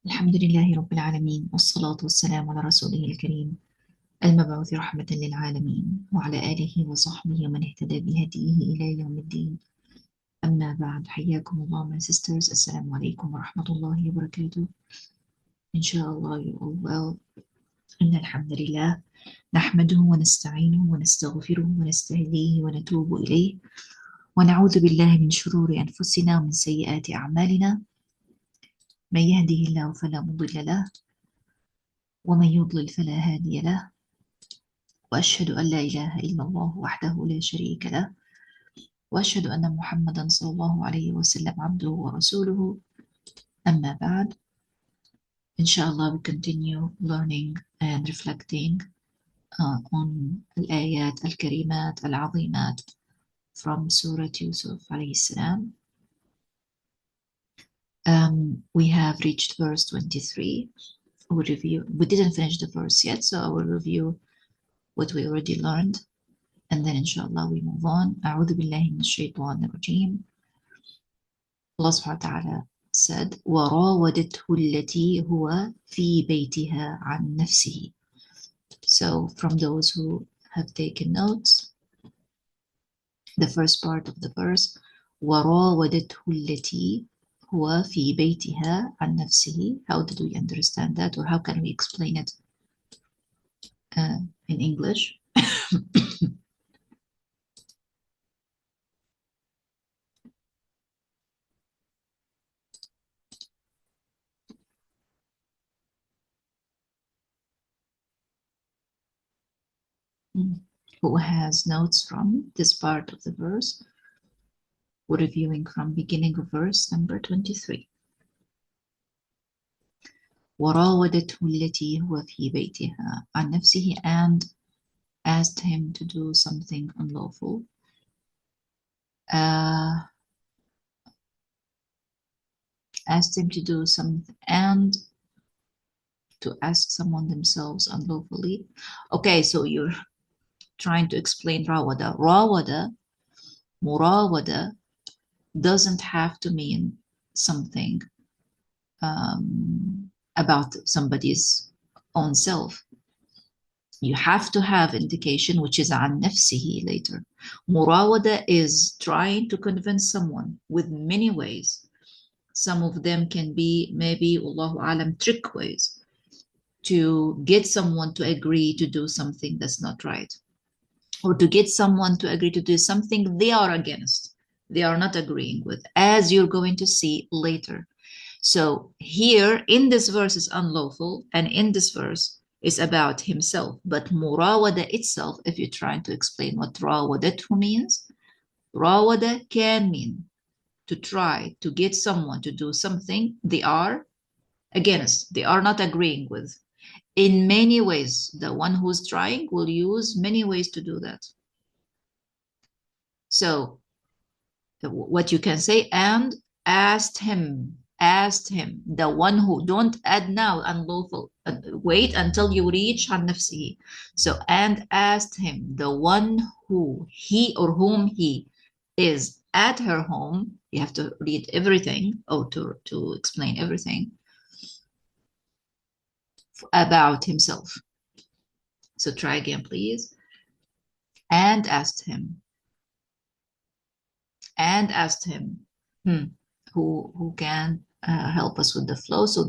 الحمد لله رب العالمين، والصلاة والسلام على رسوله الكريم المبعوث رحمة للعالمين وعلى آله وصحبه ومن اهتدى بهديه إلى يوم الدين. أما بعد، حياكم الله my sisters. السلام عليكم ورحمة الله وبركاته. إن شاء الله you all well. إن الحمد لله نحمده ونستعينه ونستغفره ونستهديه ونتوب إليه ونعوذ بالله من شرور أنفسنا ومن سيئات أعمالنا. من يهده الله فلا مضل له ومن يضلل فلا هادي له، وأشهد أن لا إله إلا الله وحده لا شريك له، وأشهد أن محمدا صلى الله عليه وسلم عبده ورسوله. أما بعد, inshallah we continue learning and reflecting on الآيات الكريمات العظيمات from Surat Yusuf عليه السلام. We have reached verse 23. We didn't finish the verse yet, so I will review what we already learned, and then inshallah we move on. أعوذ بالله من الشيطان الرجيم. Allah subhanahu wa ta'ala said, وَرَاوَدَتْهُ الَّتِي هُوَ فِي بَيْتِهَا عَنْ نَفْسِهِ. So from those who have taken notes, the first part of the verse, وَرَاوَدَتْهُ الَّتِي هُوَ فِي بَيْتِهَا عَنْ نَفْسِهِ. How did we understand that, or how can we explain it in English? Who has notes from this part of the verse? We're reviewing from beginning of verse number 23. وراودته التي هو في بيتها عن نفسه, and asked him to do something unlawful. Asked him to do something and to ask someone themselves unlawfully. Okay, so you're trying to explain rawada. Rawada, murawada, doesn't have to mean something about somebody's own self. You have to have indication, which is عن نفسه later. Murawada is trying to convince someone with many ways. Some of them can be maybe, Allahu alam, trick ways to get someone to agree to do something that's not right, or to get someone to agree to do something they are against, they are not agreeing with, as you're going to see later. So here in this verse is unlawful, and in this verse is about himself. But murawada itself, if you're trying to explain what rawadatu means, rawada can mean to try to get someone to do something they are against, they are not agreeing with. In many ways, the one who's trying will use many ways to do that. So what you can say, and asked him, the one who, don't add now unlawful, wait until you reach عن نفسه. So and asked him, the one who, he or whom he is at her home. You have to read everything, or to explain everything about himself. So try again, please. And asked him. And asked him. Who can help us with the flow? So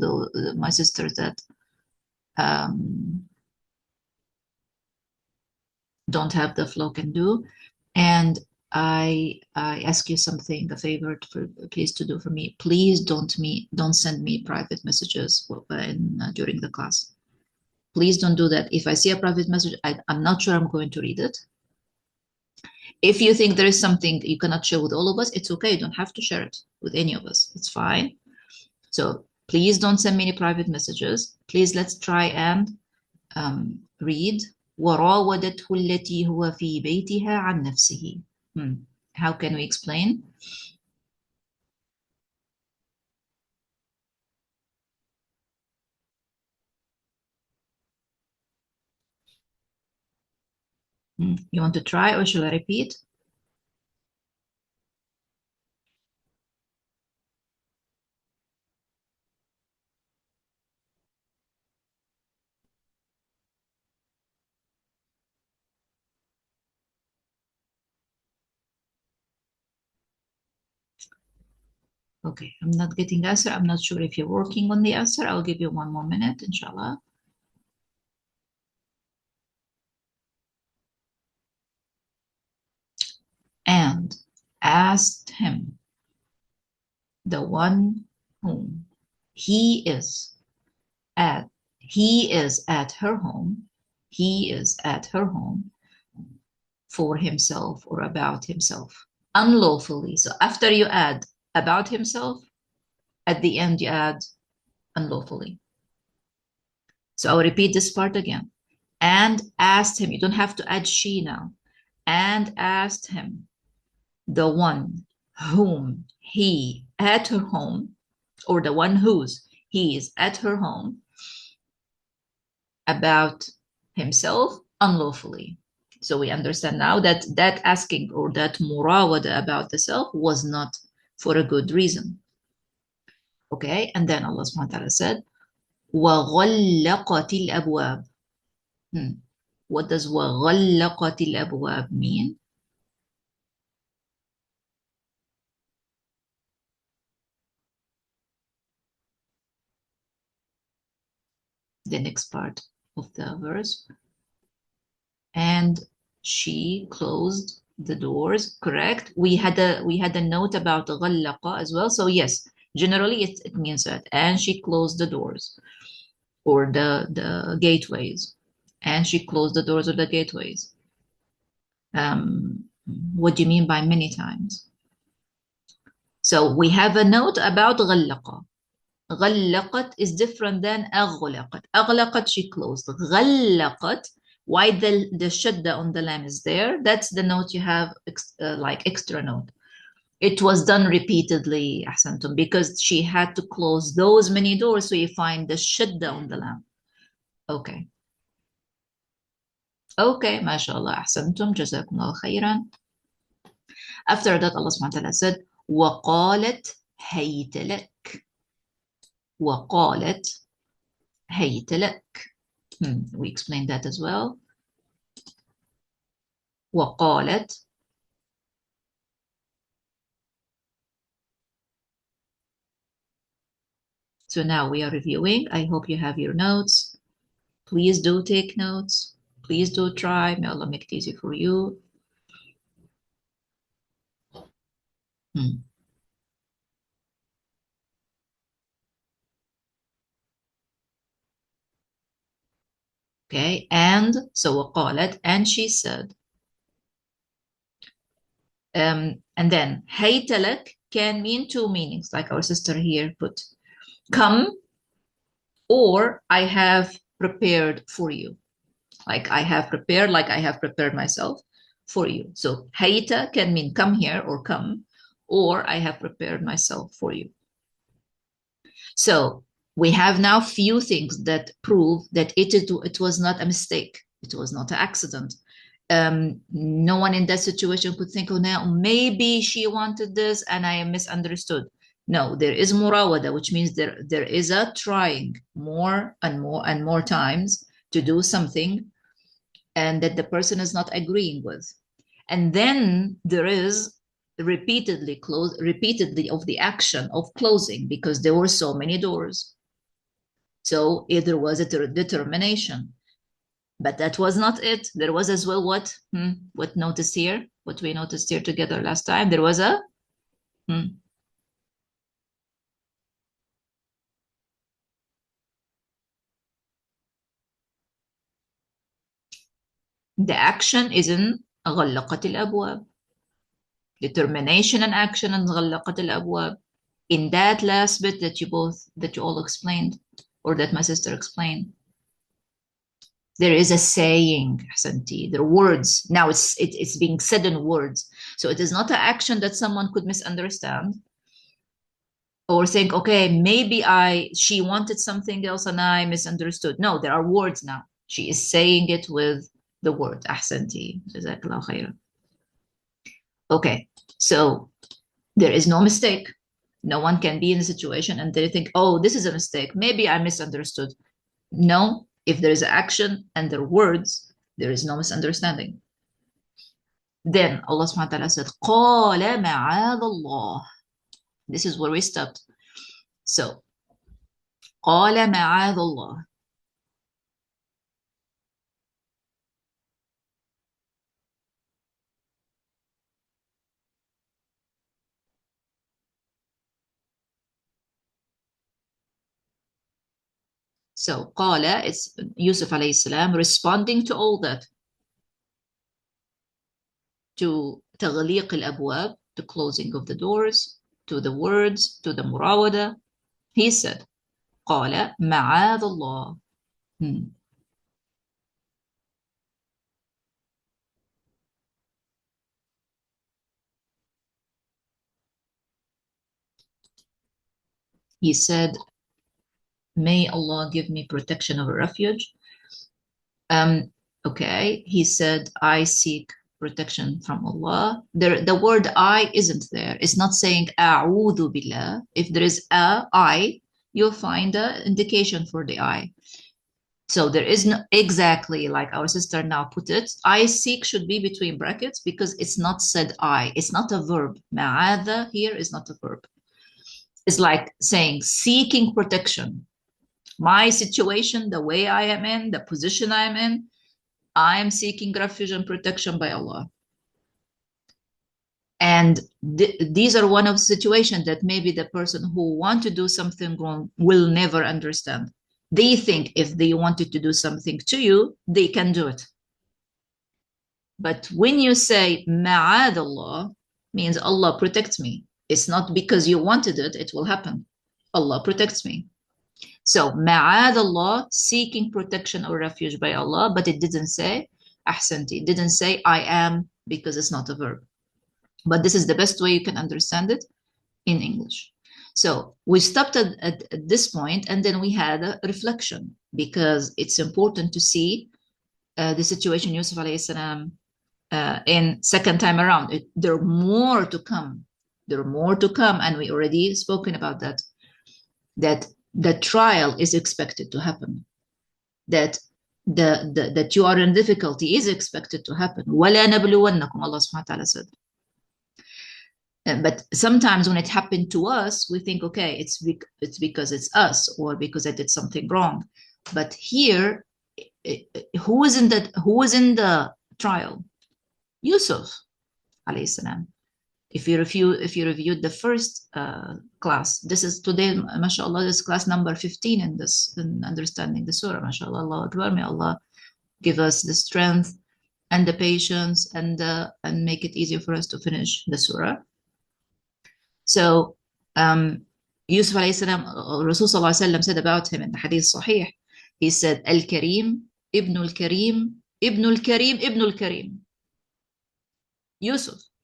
my sisters that don't have the flow can do. And I ask you something, a favor, please to do for me. Please don't send me private messages during the class. Please don't do that. If I see a private message, I'm not sure I'm going to read it. If you think there is something you cannot share with all of us, it's okay. You don't have to share it with any of us. It's fine. So please don't send me any private messages. Please, let's try and read. وراودته التي هو في بيتها عن نفسه. How can we explain? You want to try, or shall I repeat? Okay, I'm not getting answer. I'm not sure if you're working on the answer. I'll give you one more minute, inshallah. And asked him, the one whom he is he is at her home, he is at her home for himself or about himself unlawfully. So after you add about himself, at the end you add unlawfully. So I'll repeat this part again. And asked him, you don't have to add she now. And asked him, the one whom he at her home, or the one whose he is at her home, about himself unlawfully. So we understand now that that asking or that murawada about the self was not for a good reason. Okay, and then Allah subhanahu wa ta'ala said, وَغَلَّقَتِ الْأَبْوَابِ. What does وَغَلَّقَتِ الْأَبْوَابِ mean? The next part of the verse. And she closed the doors. Correct. We had a note about غلق as well. So yes, generally it means that. And she closed the doors or the gateways. And she closed the doors of the gateways. What do you mean by many times? So we have a note about غلق. غلقت is different than أغلقت. أغلقت, she closed. غلقت, why the shadda on the lam is there? That's the note you have, like extra note. It was done repeatedly, أحسنتم, because she had to close those many doors, so you find the shadda on the lam. Okay. Okay, mashallah, أحسنتم, جزاكم الله خيرا. After that, Allah subhanahu wa ta'ala said, وقالت هيت لك. وقالت هيت لك. We explained that as well. وقالت. So now we are reviewing. I hope you have your notes. Please do take notes. Please do try. May Allah make it easy for you. Okay, and so وقالت, and she said. And then هيت لك can mean two meanings, like our sister here put. Come, or I have prepared for you. Like I have prepared myself for you. So hayta can mean come here or come, or I have prepared myself for you. So we have now few things that prove that it was not a mistake. It was not an accident. No one in that situation could think, oh, now maybe she wanted this and I misunderstood. No, there is murawada, which means there is a trying more and more and more times to do something and that the person is not agreeing with. And then there is repeatedly of the action of closing because there were so many doors. So there was a determination. But that was not it. There was as well what noticed here, what we noticed here together last time. There was a the action is in غلقت الأبواب. Determination and action in غلقت الأبواب. In that last bit that you all explained, or that my sister explained. There is a saying, Ahsanti, there are words. Now it's being said in words. So it is not an action that someone could misunderstand or think, okay, maybe she wanted something else and I misunderstood. No, there are words now. She is saying it with the word. Ahsanti. Jazakallah khairan. Okay, so there is no mistake. No one can be in a situation and they think, oh, this is a mistake. Maybe I misunderstood. No, if there is action and there are words, there is no misunderstanding. Then Allah subhanahu wa ta'ala said, قَالَ مَعَاذَ اللَّهِ. This is where we stopped. So قال معاذ الله. So قال, it's Yusuf alayhi salam responding to all that, to تغليق الأبواب, to closing of the doors, to the words, to the مراودة. He said, قال معاذ الله. He said, may Allah give me protection or refuge. Okay, he said, I seek protection from Allah. The word I isn't there. It's not saying أعوذ بالله. If there is a I, you'll find an indication for the I. So there is no, exactly like our sister now put it, I seek should be between brackets because it's not said I. It's not a verb. Ma'adha here is not a verb. It's like saying seeking protection. My situation, the way I am in, the position I am in, I am seeking refuge and protection by Allah. And these are one of the situations that maybe the person who want to do something wrong will never understand. They think if they wanted to do something to you, they can do it. But when you say ma'ad Allah, means Allah protects me. It's not because you wanted it, it will happen. Allah protects me. So ma'ad Allah, seeking protection or refuge by Allah, but it didn't say ahsanti. It didn't say I am, because it's not a verb. But this is the best way you can understand it in English. So we stopped at this point, and then we had a reflection, because it's important to see the situation Yusuf alayhi salam in second time around. There are more to come. There are more to come, and we already spoken about that. That the trial is expected to happen. That that you are in difficulty is expected to happen. وَلَا نَبْلُوَنَّكُمْ, Allah subhanahu wa ta'ala said. But sometimes when it happened to us, we think, okay, it's because it's us, or because I did something wrong. But here, who is in the trial? Yusuf alayhi salam. If you reviewed the first class, this is today, mashallah, this is class number 15 in understanding the surah, mashallah. Allah Akbar. May Allah give us the strength and the patience and make it easier for us to finish the surah. So Yusuf alayhi salam, Rasul sallallahu alayhi wa sallam said about him in the hadith sahih, he said, Al-Karim, Ibn al-Karim, Ibn al-Karim, Ibn al-Karim.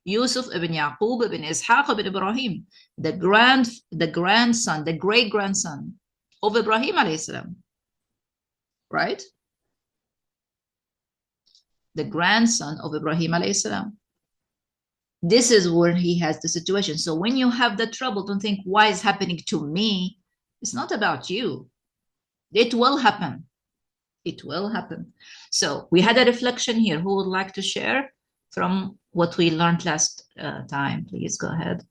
Yusuf ibn Yaqub, ibn Ishaq, ibn Ibrahim, the grandson, the great-grandson of Ibrahim alayhi salam. Right? The grandson of Ibrahim alayhi salam. This is where he has the situation. So when you have the trouble, don't think, why is happening to me? It's not about you. It will happen. It will happen. So we had a reflection here. Who would like to share from what we learned last time? Please go ahead.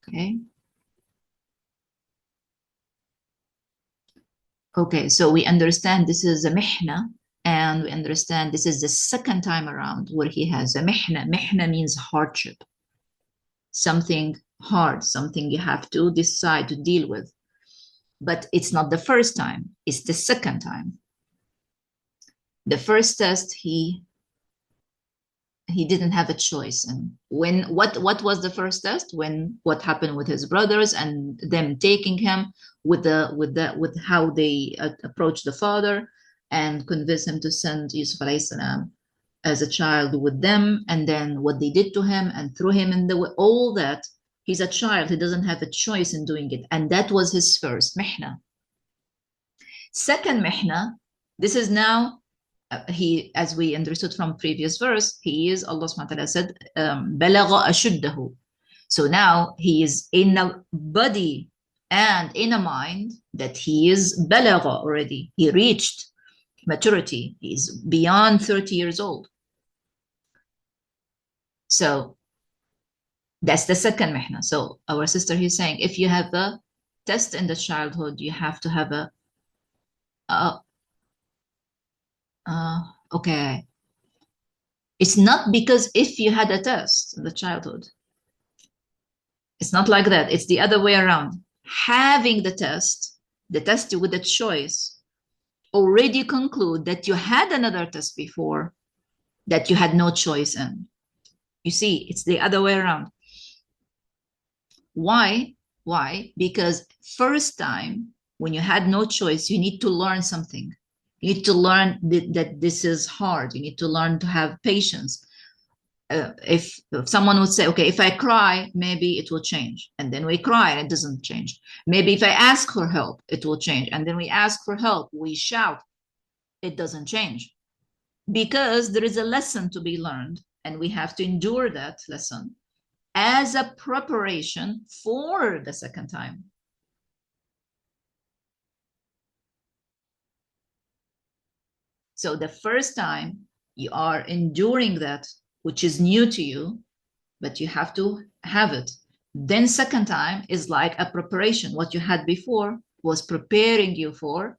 Okay. Okay, so we understand this is a mihna, and we understand this is the second time around where he has a mihna. Mihna means hardship. Something hard, something you have to decide to deal with. But it's not the first time, it's the second time. The first test, he didn't have a choice. And what was the first test? When what happened with his brothers and them taking him with how they approached the father and convinced him to send Yusuf alayhi salam as a child with them, and then what they did to him and threw him in the way, all that. He's a child, he doesn't have a choice in doing it. And that was his first mihna. Second mihna, this is now he, as we understood from previous verse, he is, Allah subhanahu wa ta'ala said, بَلَغَ أَشُدَّهُ. So now he is in a body and in a mind that he is بَلَغَ already. He reached maturity. He is beyond 30 years old. So that's the second mihna. So our sister, he's saying, if you have a test in the childhood, you have to have okay. It's not because if you had a test in the childhood. It's not like that. It's the other way around. Having the test with the choice, already conclude that you had another test before that you had no choice in. You see, it's the other way around. Why? Why? Because first time, when you had no choice, you need to learn something. You need to learn that this is hard. You need to learn to have patience. If someone would say, okay, if I cry, maybe it will change. And then we cry and it doesn't change. Maybe if I ask for help, it will change. And then we ask for help, we shout, it doesn't change. Because there is a lesson to be learned and we have to endure that lesson as a preparation for the second time. So the first time you are enduring that, which is new to you, but you have to have it. Then second time is like a preparation. What you had before was preparing you for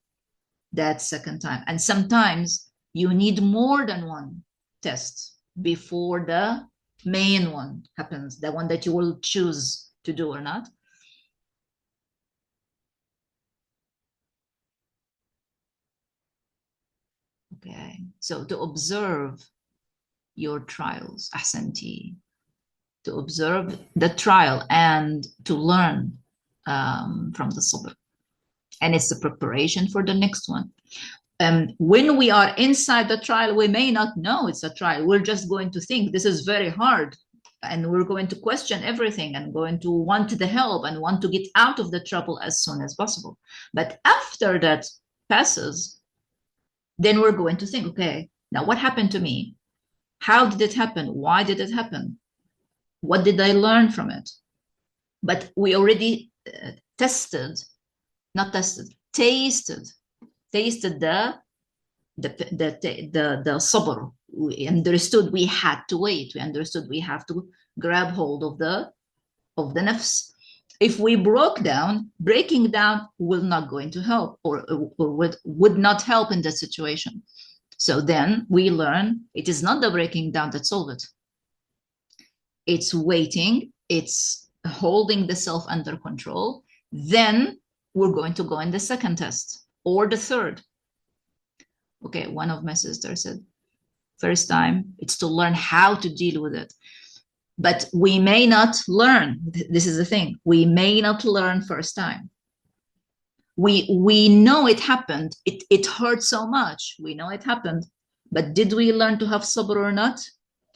that second time. And sometimes you need more than one test before the main one happens, the one that you will choose to do or not. Okay, so to observe your trials, ahsanti, to observe the trial and to learn from the sabr. And it's the preparation for the next one. When we are inside the trial, we may not know it's a trial. We're just going to think this is very hard. And we're going to question everything and going to want the help and want to get out of the trouble as soon as possible. But after that passes, then we're going to think, okay, now what happened to me? How did it happen? Why did it happen? What did I learn from it? But we already tasted the sabr. We understood we had to wait. We understood we have to grab hold of the nafs. If we breaking down will not going to help or would not help in that situation. So then we learn it is not the breaking down that solves it. It's waiting, it's holding the self under control. Then we're going to go in the second test or the third. Okay, one of my sisters said, first time, it's to learn how to deal with it. But we may not learn. This is the thing. We may not learn first time. We know it happened. It hurt so much. We know it happened. But did we learn to have sabr or not?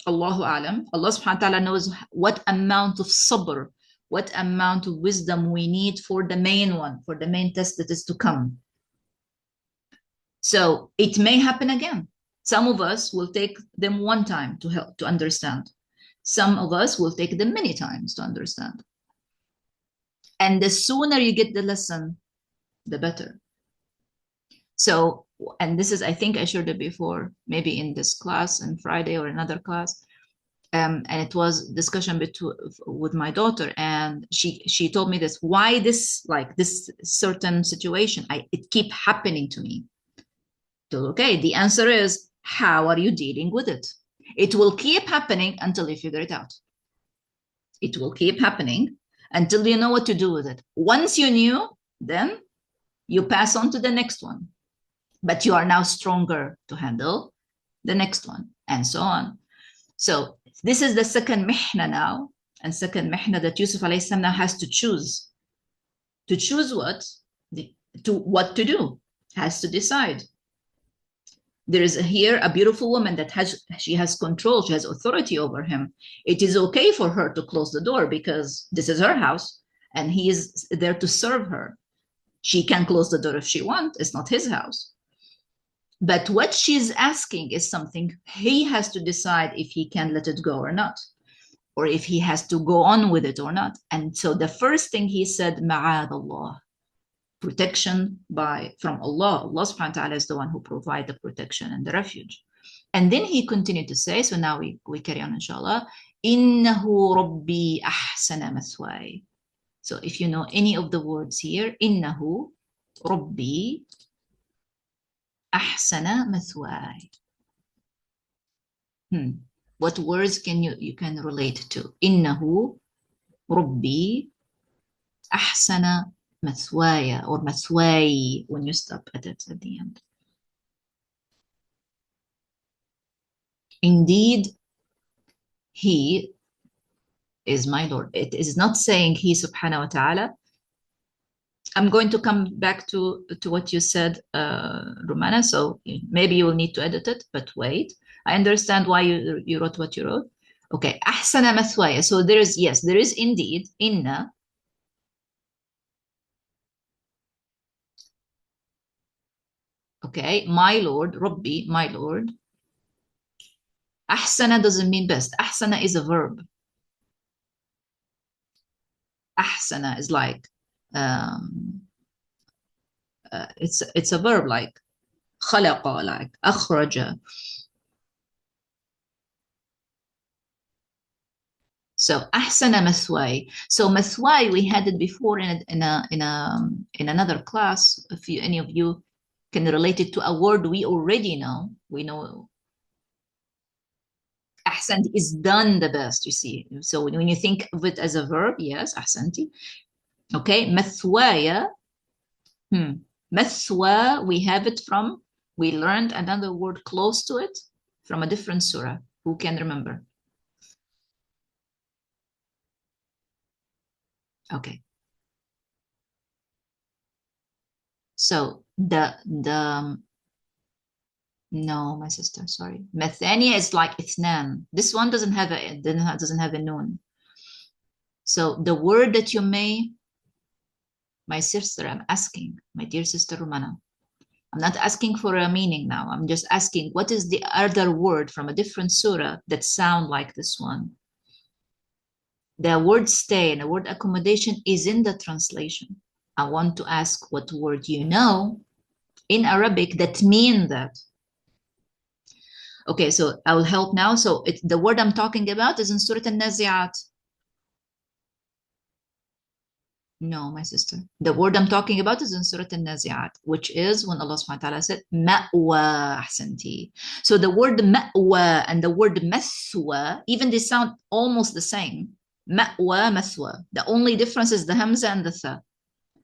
Allahu alam. Allah subhanahu wa ta'ala knows what amount of sabr, what amount of wisdom we need for the main one, for the main test that is to come. So it may happen again. Some of us will take them one time to help to understand. Some of us will take them many times to understand. And the sooner you get the lesson, the better. So, and this is, I think I shared it before, maybe in this class on Friday or another class. And it was discussion with my daughter, and she told me this, why this, like this certain situation, it keep happening to me. So, okay, the answer is, how are you dealing with it? It will keep happening until you figure it out. It will keep happening until you know what to do with it. Once you knew, then you pass on to the next one. But you are now stronger to handle the next one, and so on. So this is the second mihna now, and second mihna that Yusuf alayhi salam now has to choose. To choose what? What to do, has to decide. There is here a beautiful woman that she has control, she has authority over him. It is okay for her to close the door because this is her house and he is there to serve her. She can close the door if she wants, it's not his house. But what she's asking is something he has to decide if he can let it go or not, or if he has to go on with it or not. And so the first thing he said, ma'ad Allah, protection from Allah. Allah subhanahu wa ta'ala is the one who provides the protection and the refuge. And then he continued to say, so now we carry on, inshallah, innahu rabbi ahsana mathway. So if you know any of the words here, innahu rabbi ahsana mathway. What words can you can relate to? Innahu rabbi ahsana mathwaya, or mathway when you stop at it at the end. Indeed, he is my Lord. It is not saying he subhanahu wa ta'ala. I'm going to come back to what you said, Romana, so maybe you will need to edit it, but wait. I understand why you wrote what you wrote. Okay, ahsana mathwaya. So there is, yes, there is indeed, inna. Okay, my Lord, Rabbi, my Lord. Ahsana doesn't mean best. Ahsana is a verb. Ahsana is like, it's a verb, like khalaqa, like akhraja. So ahsana mathway. So mathway, we had it before in another class. If any of you can relate it to a word we already know, we know ahsant is done the best, you see. So when you think of it as a verb, yes, ahsanti. Okay, mathwaya. Mathwa, we have it from, we learned another word close to it from a different surah. Who can remember? Okay. So no, my sister, sorry. Mathania is like ithnan. This one doesn't have a noon. So the word that you may, my sister, I'm asking, my dear sister Romana, I'm not asking for a meaning now. I'm just asking, what is the other word from a different surah that sound like this one? The word stay and the word accommodation is in the translation. I want to ask what word you know in Arabic that mean that. Okay, so I will help now. So the word I'm talking about is in Surat An-Nazi'at. No, my sister. The word I'm talking about is in Surat An-Nazi'at, which is when Allah subhanahu wa ta'ala said, ma'wa ahsanti. So the word ma'wa and the word maswa, even they sound almost the same. Ma'wa, maswa. The only difference is the hamza and the tha.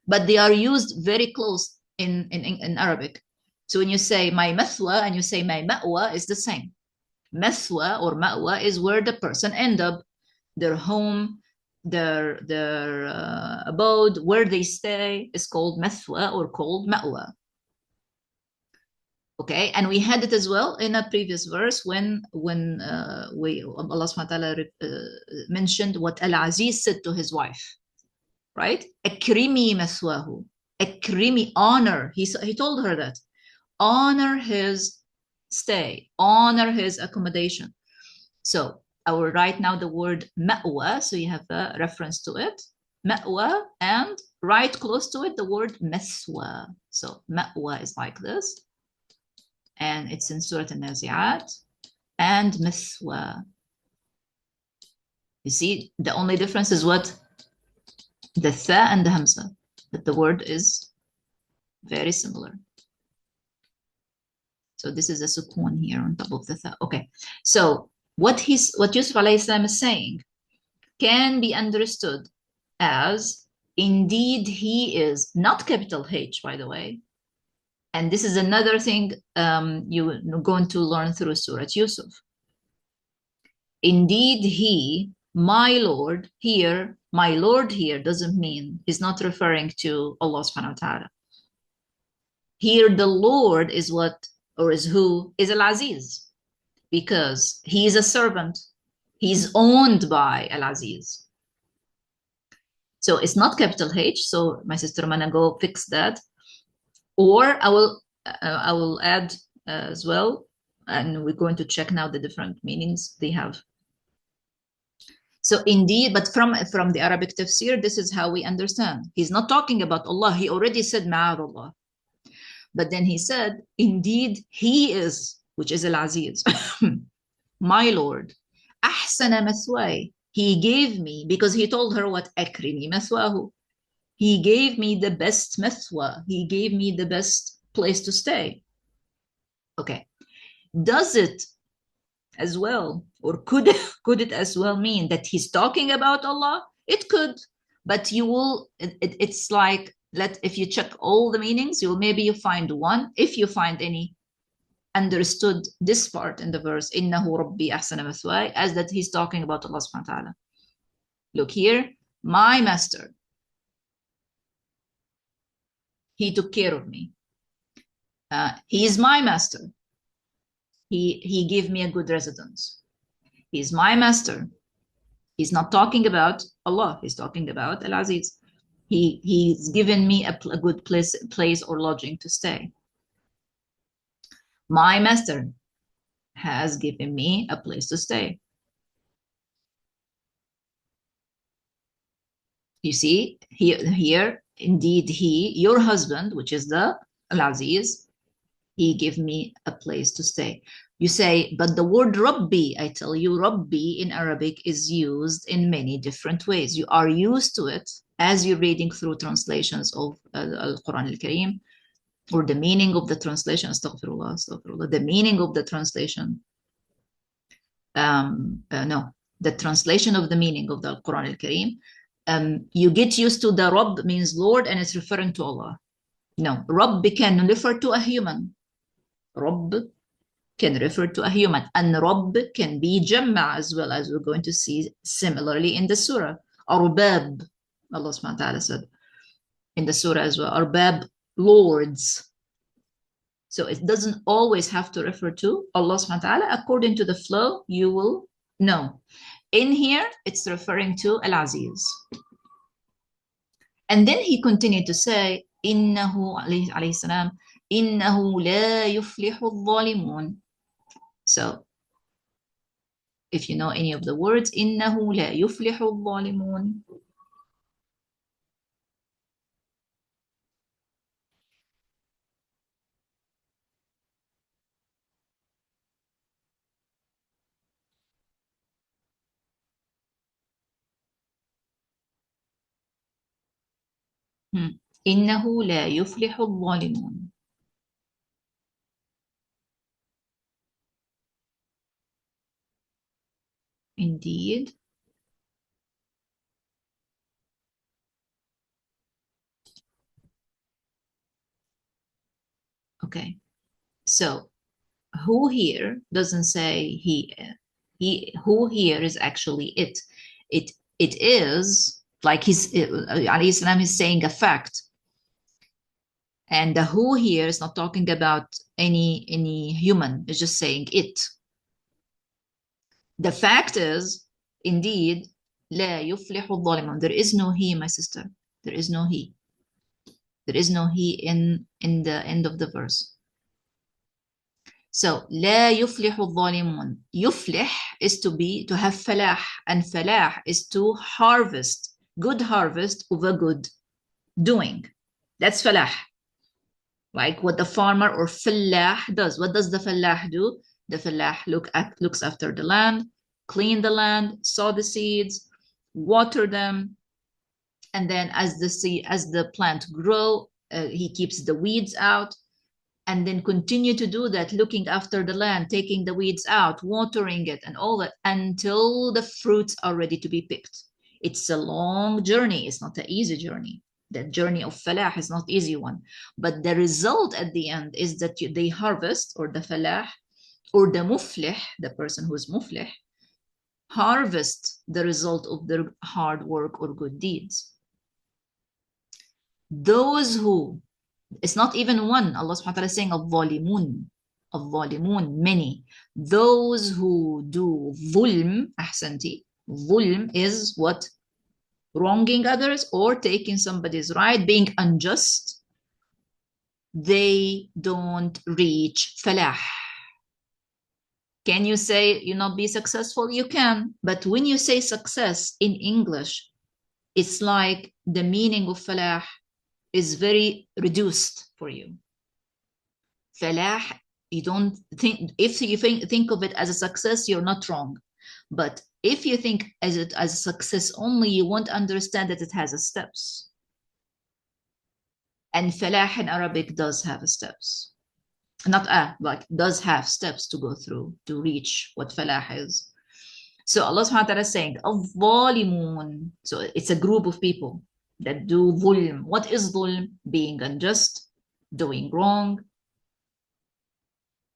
But they are used very close in Arabic. So when you say my mathwa and you say my ma'wa, it's the same. Mathwa or ma'wa is where the person end up, their home, their abode, where they stay is called mathwa or called ma'wa. Okay, and we had it as well in a previous verse when Allah subhanahu wa ta'ala mentioned what Al-Aziz said to his wife, right? Akrimi mathwahu. Akrimi, honor. He told her that. Honor his stay, honor his accommodation. So I will write now the word ma'wa, so you have a reference to it. Ma'wa, and right close to it the word maswa. So ma'wa is like this, and it's in Surah An-Nazi'at, and maswa. You see, the only difference is what? The tha and the hamza, but the word is very similar. So this is a sukoon here on top of the tha. Okay, so what Yusuf alayhi salam is saying can be understood as, indeed he is, not capital H, by the way. And this is another thing you're going to learn through Surat Yusuf. Indeed he, my Lord, here, my Lord here doesn't mean, he's not referring to Allah subhanahu wa ta'ala. Here the Lord is what, or is who, is Al-Aziz, because he is a servant. He's owned by Al-Aziz. So it's not capital H. So my sister, I'm gonna go fix that. Or I will add as well. And we're going to check now the different meanings they have. So indeed, but from the Arabic tafsir, this is how we understand. He's not talking about Allah. He already said ma'ad Allah. But then he said, indeed, he is, which is Al-Aziz, my Lord. Ahsana mathway. He gave me, because he told her what akrimi mathwahu. He gave me the best mathwa. He gave me the best place to stay. Okay. Does it as well, or could it as well mean that he's talking about Allah? It could, but you will, it's like, if you check all the meanings, maybe you find one, if you find any understood this part in the verse, innahu rabbi ahsana mathwaya, as that he's talking about Allah subhanahu wa ta'ala. Look here, my master, he took care of me. He is my master. He gave me a good residence. He's my master. He's not talking about Allah. He's talking about Al-Aziz. He's given me a good place or lodging to stay. My master has given me a place to stay. You see, here indeed he, your husband, which is the Al-Aziz, he gave me a place to stay. You say, but the word Rabbi, I tell you, Rabbi in Arabic is used in many different ways. You are used to it as you're reading through translations of Al-Quran Al-Kareem, or the meaning of the translation, astaghfirullah, the meaning of the translation. The translation of the meaning of the Quran Al-Kareem. You get used to the Rabb means Lord, and it's referring to Allah. No, Rabb can refer to a human. Rabb can refer to a human, and Rabb can be Jamma as well, as we're going to see similarly in the surah. Arbab, Allah subhanahu wa ta'ala said in the surah as well, Arbab, lords. So it doesn't always have to refer to Allah subhanahu wa ta'ala. According to the flow, you will know. In here, it's referring to Al-Aziz. And then he continued to say, Innahu alayhi salam, Innahu la yuflihu al-zalimun. So, if you know any of the words, Innahu la yuflihu al-zalimun. إنه لا يفلح الظالمون. Indeed. Okay. So who here doesn't say he, who here is actually it. It is like alayhi salam is saying a fact. And the who here is not talking about any human, it's just saying it. The fact is, indeed, لا يفلح الظالمون. There is no he, my sister. There is no he. There is no he in the end of the verse. So, لا يفلح الظالمون. يفلح is to have falah, and falah is to harvest, good harvest of a good doing. That's falah. Like what the farmer or fallah does. What does the fallah do? The fallah looks after the land, clean the land, sow the seeds, water them, and then as the plant grow, he keeps the weeds out, and then continue to do that, looking after the land, taking the weeds out, watering it, and all that until the fruits are ready to be picked. It's a long journey. It's not an easy journey. The journey of falah is not easy one, but the result at the end is that they harvest, or the falah, or the muflih, the person who is muflih, harvest the result of their hard work or good deeds. Those who, it's not even one, Allah subhanahu wa ta'ala is saying al-zalimun, many. Those who do dhulm, ahsanti, dhulm is what? Wronging others or taking somebody's right, being unjust. they don't reach falah. Can you say you not be successful? You can, but when you say success in English, it's like the meaning of falah is very reduced for you. Falah, you don't think, if you think of it as a success, you're not wrong. But if you think as it as a success only, you won't understand that it has a steps. And falah in Arabic does have steps. Not like does have steps to go through to reach what falah is. So Allah subhanahu wa ta'ala is saying, الظالمون. So it's a group of people that do dhulm. What is dhulm? Being unjust, doing wrong.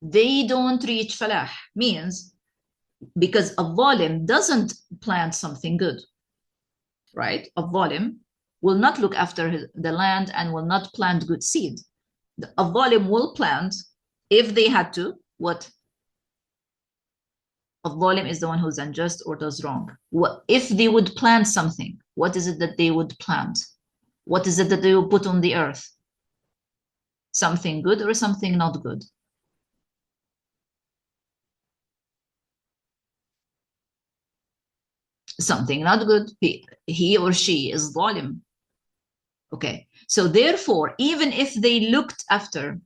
They don't reach falah. Means because a zalim doesn't plant something good, right? A zalim will not look after the land and will not plant good seed. A zalim will plant if they had to. What? A zalim is the one who's unjust or does wrong. What if they would plant something? What is it that they would plant? What is it that they will put on the earth? Something good or something not good? Something not good. He or she is zalim. Okay, so therefore, even if they looked after,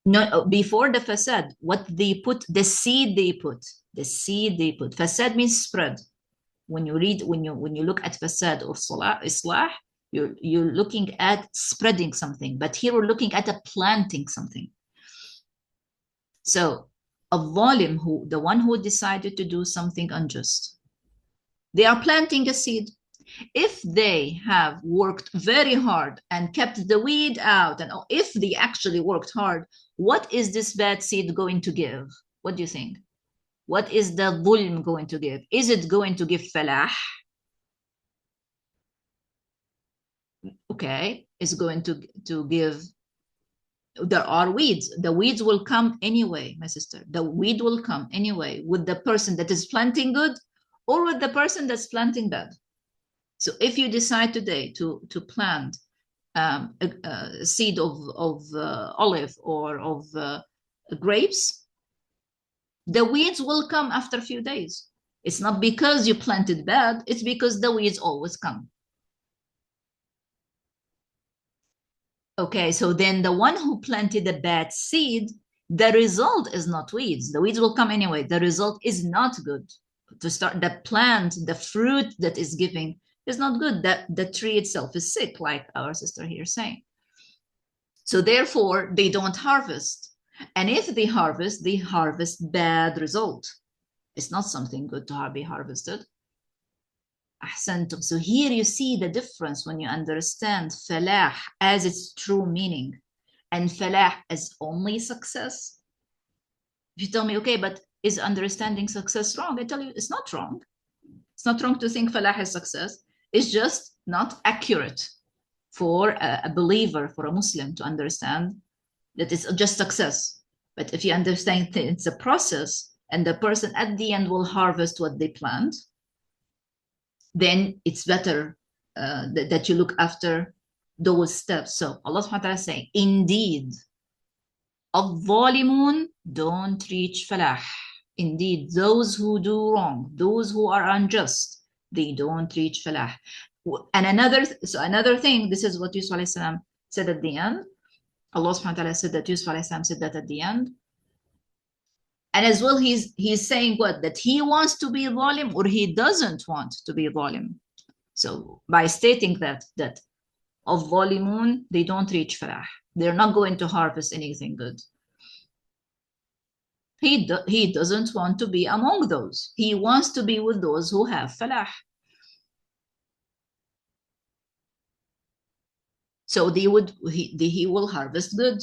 no, before the fasad, what they put, the seed they put, fasad means spread. When you read, when you look at fasad or islah, you're looking at spreading something, but here we're looking at a planting something. So a zalim, who the one who decided to do something unjust, they are planting a seed. If they have worked very hard and kept the weed out, and if they actually worked hard, what is this bad seed going to give? What do you think? What is the dhulm going to give? Is it going to give falah? Okay, it's going to give, there are weeds. The weeds will come anyway, my sister. The weed will come anyway with the person that is planting good or with the person that's planting bad. So if you decide today to plant a seed of olive or of grapes, the weeds will come after a few days. It's not because you planted bad, it's because the weeds always come. Okay, so then the one who planted a bad seed, the result is not weeds. The weeds will come anyway. The result is not good. To start the plant, the fruit that is giving is not good. That the tree itself is sick, like our sister here is saying. So therefore, they don't harvest. And if they harvest bad result. It's not something good to be harvested. Ahsantum. So here you see the difference when you understand falah as its true meaning and falah as only success. If you tell me, okay, but is understanding success wrong? I tell you, it's not wrong. It's not wrong to think falah is success. It's just not accurate for a believer, for a Muslim to understand that it's just success. But if you understand it's a process and the person at the end will harvest what they plant, then it's better that you look after those steps. So Allah subhanahu wa ta'ala is saying, indeed, الظالمون don't reach falah. Indeed, those who do wrong, those who are unjust, they don't reach falah. And another thing, this is what Yusuf alayhi salam said at the end. Allah subhanahu wa ta'ala said that Yusuf alayhi salam said that at the end. And as well, he's saying what? That he wants to be zalim or he doesn't want to be zalim. So by stating that of zalimun, they don't reach falah. They're not going to harvest anything good. He doesn't want to be among those. He wants to be with those who have falah. So he will harvest good.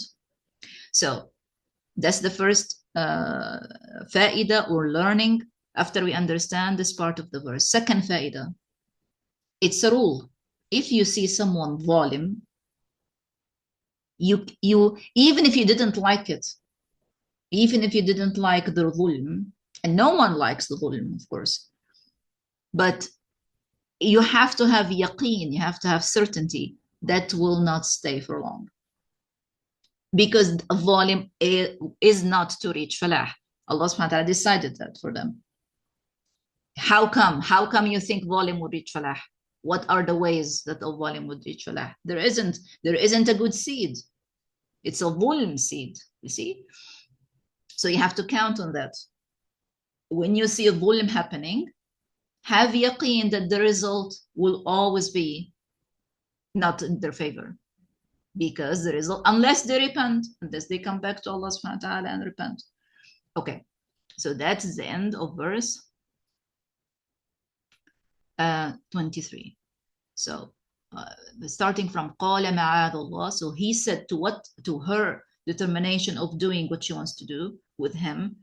So that's the first faida or learning after we understand this part of the verse. Second faida, it's a rule. If you see someone zalim, you even if you didn't like it, even if you didn't like the zulm, and no one likes the zulm, of course, but you have to have yaqeen, you have to have certainty that will not stay for long, because volume is not to reach falah. Allah subhanahu wa ta'ala decided that for them. How come? How come you think volume would reach falah? What are the ways that a volume would reach falah? There isn't a good seed. It's a zulm seed, you see? So you have to count on that. When you see a zulm happening, have yaqeen that the result will always be not in their favor. Because the result, unless they repent, unless they come back to Allah subhanahu wa ta'ala and repent. Okay, so that's the end of verse 23. So starting from قال معاذ الله, so he said to her determination of doing what she wants to do with him.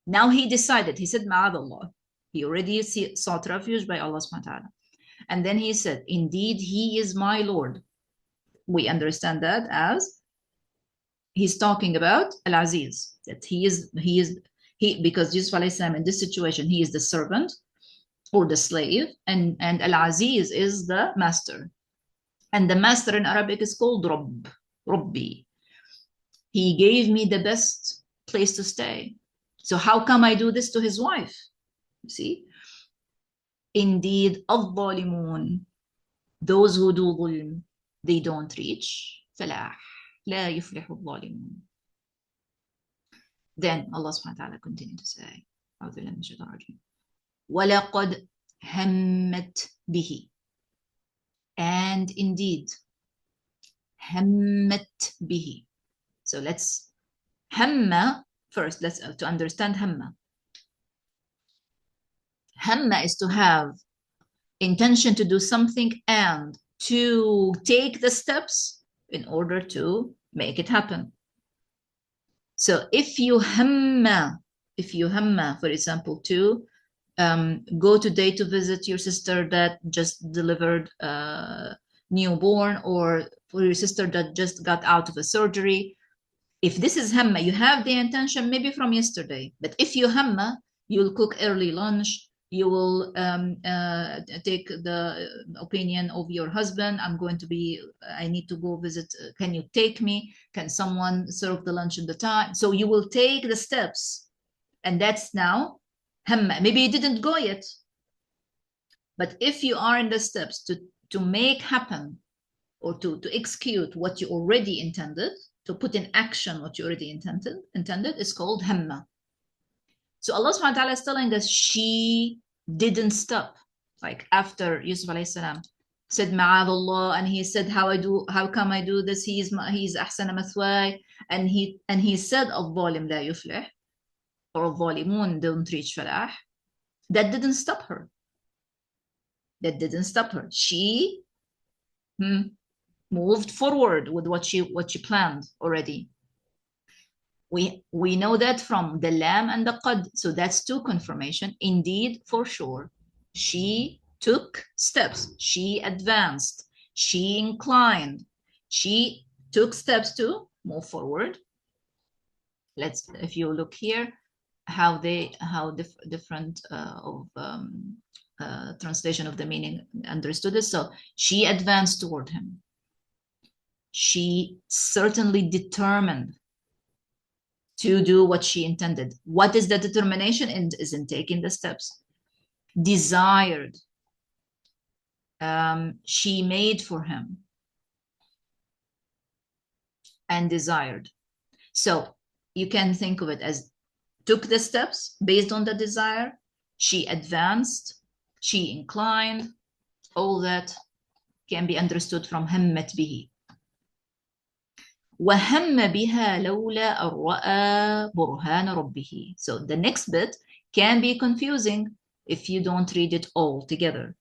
Now he decided, he said معاذ الله. He already sought refuge by Allah subhanahu wa ta'ala. And then he said, indeed, he is my Lord. We understand that as he's talking about Al-Aziz, that he because Yusuf alayhi salam in this situation, he is the servant or the slave, and Al-Aziz is the master. And the master in Arabic is called Rabbi. He gave me the best place to stay. So how come I do this to his wife? You see? Indeed, الظالمون, those who do ظلم, they don't reach فلاح. لا يفلح الظالمون. Then Allah subhanahu wa ta'ala continued to say, أعوذ بالله من الشيطان الرجيم, وَلَقَدْ هَمَّتْ بِهِ, and indeed, هَمَّتْ بِهِ. So let's, hamma, first, let's to understand hamma. Hamma is to have intention to do something and to take the steps in order to make it happen. So if you hamma, for example, to go today to visit your sister that just delivered newborn, or for your sister that just got out of a surgery, if this is hamma, you have the intention maybe from yesterday, but if you hamma, you'll cook early lunch, you will take the opinion of your husband. I need to go visit. Can you take me? Can someone serve the lunch in the time? So you will take the steps. And that's now hamma. Maybe you didn't go yet. But if you are in the steps to make happen, or to execute what you already intended, to put in action what you already intended is called hamma. So Allah subhanahu wa ta'ala is telling us she didn't stop. Like after Yusuf alayhi salam said ma'ad Allah, and he said, how come I do this? He's ahsana mathway, and he said al-zalim la yuflih, or al-zalimun don't reach falah. That didn't stop her. She moved forward with what she planned already. We know that from the lam and the qad. So that's two confirmation. Indeed, for sure, she took steps. She advanced. She inclined. She took steps to move forward. If you look here, how different translation of the meaning understood this. So she advanced toward him. She certainly determined to do what she intended. What is the determination? And isn't taking the steps. Desired. She made for him. And desired. So you can think of it as took the steps based on the desire. She advanced. She inclined. All that can be understood from hammat bihi. وَهَمَّ بِهَا لَوْلَا أَن رَأَى بُرْهَانَ رَبِّهِ. So the next bit can be confusing if you don't read it all together.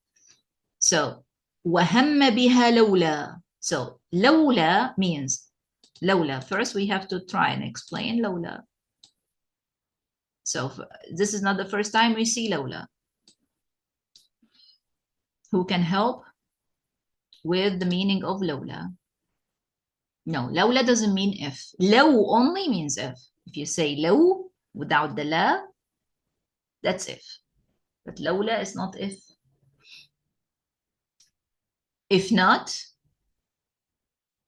So وَهَمَّ بِهَا لَوْلَا. So لَوْلَا means لَوْلَا. First we have to try and explain لَوْلَا. So this is not the first time we see لَوْلَا. Who can help with the meaning of لَوْلَا? No, لولا doesn't mean if. لو only means if. If you say لو without the la, that's if. But لولا is not if. If not,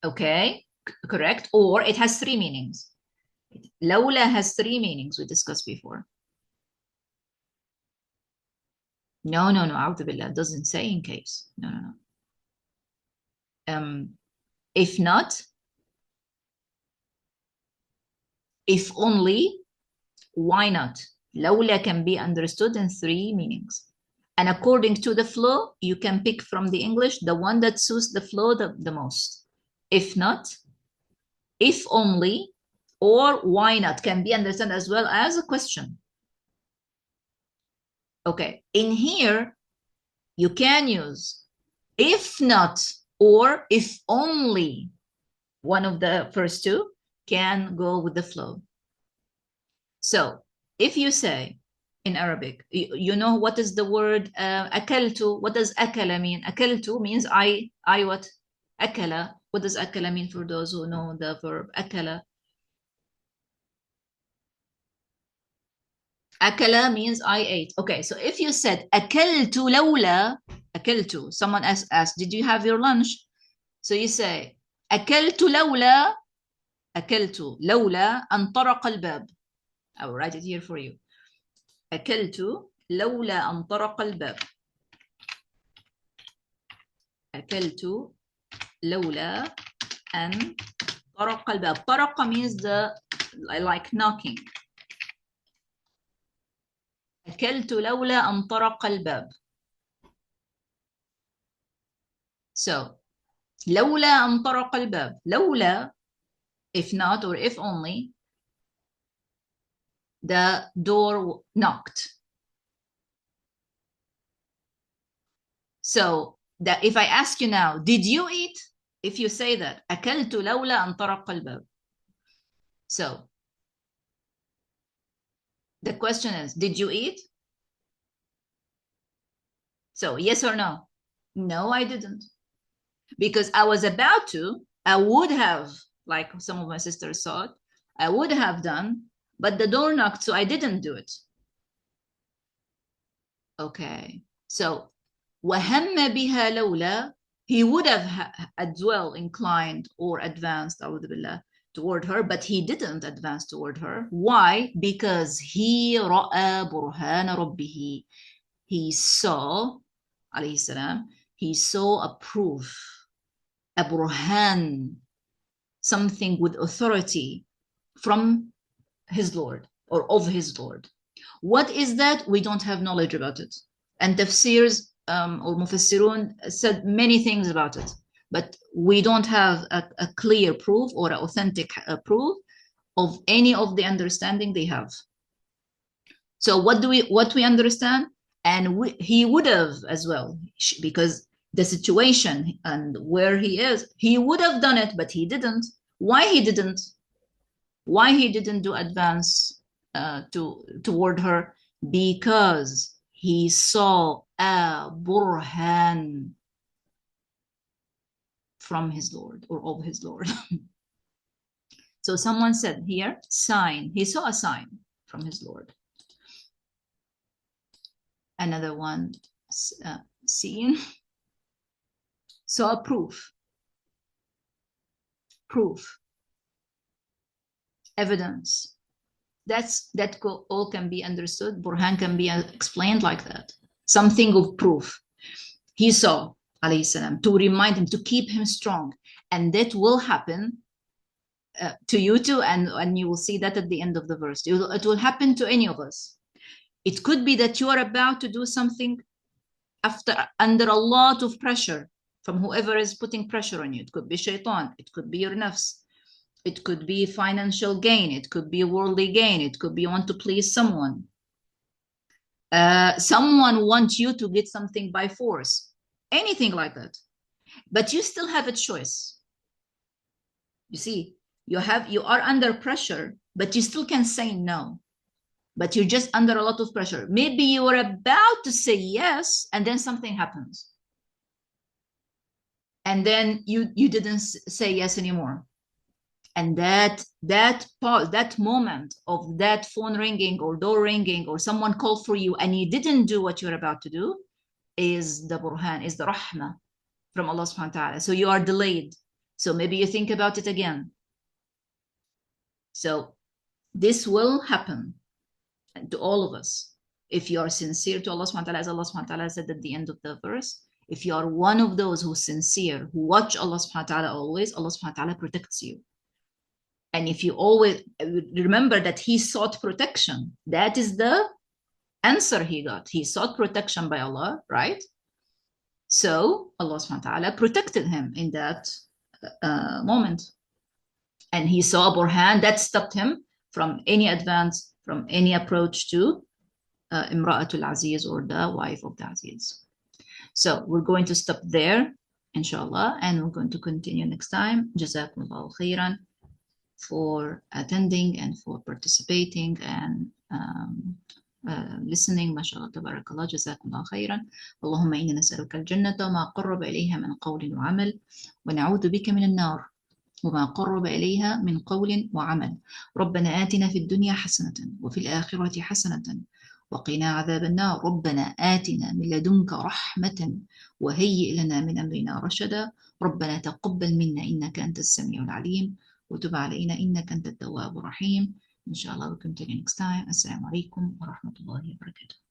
Okay, correct. Or it has three meanings. لولا has three meanings we discussed before. No, no, no. أعوذ بالله doesn't say in case. No, no, no. If not, if only, why not? لولا can be understood in three meanings. And according to the flow, you can pick from the English the one that suits the flow the most. If not, if only, or why not can be understood as well as a question. Okay, in here, you can use if not or if only. One of the first two can go with the flow. So if you say in Arabic, you know what is the word أكلت? What does أكل mean? أكلت means I what? أكل. What does أكل mean for those who know the verb أكل? أكل means I ate. Okay, so if you said أكلت لولا أكلت, someone asked, did you have your lunch? So you say أكلت لولا أكلت لولا أن طرق الباب. I will write it here for you. أكلت لولا أن طرق الباب. أكلت لولا أن طرق الباب. طرق means the like knocking. أكلت لولا أن طرق الباب. So لولا أن طرق الباب. لولا, if not or if only, the door knocked. So that if I ask you now, did you eat? If you say that, أكلت لولا أن طرق الباب. So the question is, did you eat? So yes or no? No, I didn't. Because I was about to, I would have, like some of my sisters thought, I would have done, but the door knocked, so I didn't do it. Okay. So وهم بها لولا, he would have as well inclined or advanced أعوذ بالله, toward her, but he didn't advance toward her. Why? Because he رأى برهان ربه. He saw, alayhi salam, he saw a proof, a burhan, something with authority from his Lord or of his Lord. What is that? We don't have knowledge about it. And tafsirs or mufassirun said many things about it, but we don't have a clear proof or an authentic proof of any of the understanding they have. So what we understand? And he would have as well, because the situation and where he is, he would have done it, but he didn't. Why he didn't? Why he didn't do advance toward her? Because he saw a burhan from his Lord or of his Lord. So someone said here, sign. He saw a sign from his Lord. Another one, seen. So a proof, evidence. That all can be understood. Burhan can be explained like that. Something of proof. He saw, alayhi salam, to remind him, to keep him strong. And that will happen to you too, and you will see that at the end of the verse. It will happen to any of us. It could be that you are about to do something under a lot of pressure from whoever is putting pressure on you. It could be shaitan, it could be your nafs, it could be financial gain, it could be worldly gain, it could be you want to please someone. Someone wants you to get something by force, anything like that. But you still have a choice. You see, you are under pressure, but you still can say no. But you're just under a lot of pressure. Maybe you are about to say yes, and then something happens. And then you didn't say yes anymore. And that pause, that moment of that phone ringing or door ringing or someone called for you and you didn't do what you're about to do is the burhan, is the rahmah from Allah subhanahu wa ta'ala. So you are delayed. So maybe you think about it again. So this will happen to all of us. If you are sincere to Allah subhanahu wa ta'ala, as Allah subhanahu wa ta'ala said at the end of the verse, if you are one of those who's sincere, who watch Allah subhanahu wa ta'ala always, Allah subhanahu wa ta'ala protects you. And if you always remember that he sought protection, that is the answer he got. He sought protection by Allah, right? So Allah subhanahu wa ta'ala protected him in that moment. And he saw a burhan that stopped him from any advance, from any approach to Imra'atul Aziz, or the wife of the Aziz. So we're going to stop there, inshallah, and we're going to continue next time. Jazakumullahu khairan for attending and for participating and listening. ما شاء الله تبارك الله. جزاكم الله خيرا. اللهم إنا نسألك الجنة وما قرب إليها من قول وعمل، ونعوذ بك من النار وما قرب إليها من قول وعمل. ربنا آتنا في الدنيا حسنة وفي الآخرة حسنة وقنا عذاب النار. ربنا آتنا من لدنك رحمة وهيئ لنا من أمرنا رشدا. ربنا تقبل منا إنك أنت السميع العليم وتب علينا إنك أنت التواب الرحيم. إن شاء الله we'll continue next time. السلام عليكم ورحمة الله وبركاته.